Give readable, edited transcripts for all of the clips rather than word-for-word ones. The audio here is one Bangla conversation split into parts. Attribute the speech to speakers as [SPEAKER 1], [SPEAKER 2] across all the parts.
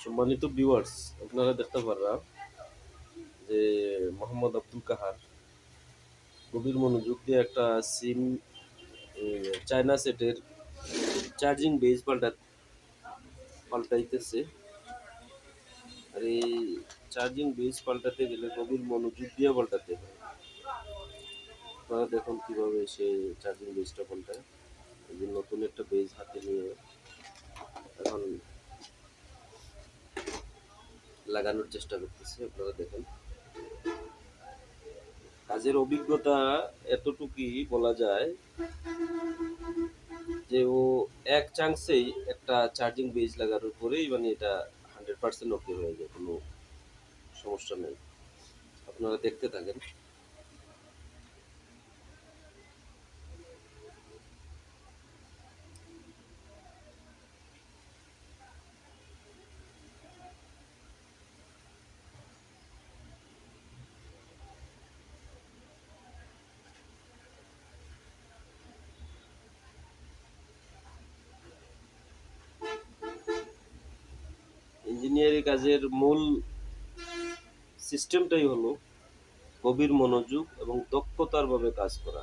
[SPEAKER 1] সম্মানিত ভিউয়ার্স, আপনারা দেখতে পাররা যে মোহাম্মদ আব্দুল কাহার গভীর মনোযোগ দিয়ে একটা সিম চায়না সেটের চার্জিং বেস পাল্টাইতেছে। আর এই চার্জিং বেস পাল্টাতে গেলে গভীর মনোযোগ দিয়ে পাল্টাতে হয়। আপনারা দেখুন কিভাবে সে চার্জিং বেসটা পাল্টায়। এই যে নতুন একটা বেস হাতে নিয়ে এখন লাগানোর চেষ্টা করতেছে। আপনারা দেখেন কাজের অভিজ্ঞতা এতটুকুই বলা যায় যে ও এক চান্সেই একটা চার্জিং বেস লাগানোর পরেই মানে এটা 100% ওকে হয়ে যায়, কোনো সমস্যা নেই। আপনারা দেখতে থাকেন। ইঞ্জিনিয়ারিং কাজের মূল সিস্টেমটাই হলো গভীর মনোযোগ এবং দক্ষতার ভাবে কাজ করা।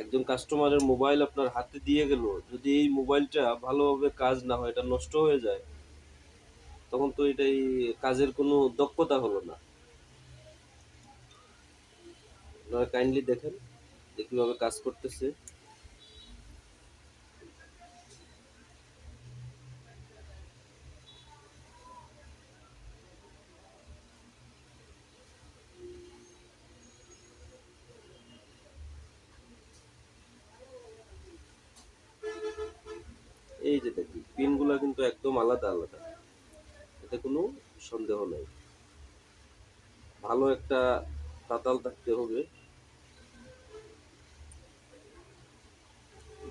[SPEAKER 1] একজন কাস্টমারের মোবাইল আপনার হাতে দিয়ে গেল, যদি এই মোবাইলটা ভালোভাবে কাজ না হয়, এটা নষ্ট হয়ে যায়, তখন তো এটাই কাজের কোনো দক্ষতা হলো না। আপনারা কাইন্ডলি দেখেন যে কিভাবে কাজ করতেছে। এই যে দেখুন পিনগুলো কিন্তু একদম আলাদা আলাদা, এতে কোনো সন্দেহ নাই। ভালো একটা তাতাল থাকতে হবে।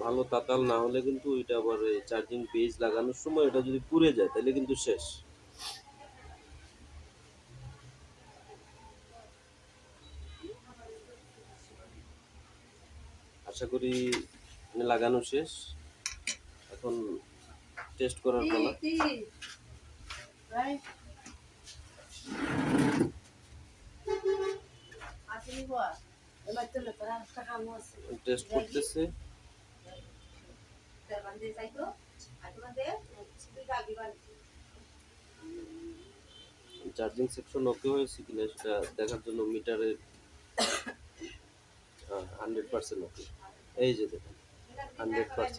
[SPEAKER 1] ভালো তাতাল না হলে কিন্তু এটা আবার চার্জিং পেজ লাগানোর সময় এটা যদি পুড়ে যায় তাহলে কিন্তু শেষ। আশা করি লাগানো শেষ, এখন টেস্ট করার পালা। টেস্ট করতেছে। চার্জিং সেকশন ওকে হয়েছে কিনা সেটা দেখার জন্য মিটারের 100% ওকে। এই যে দেখুন 100%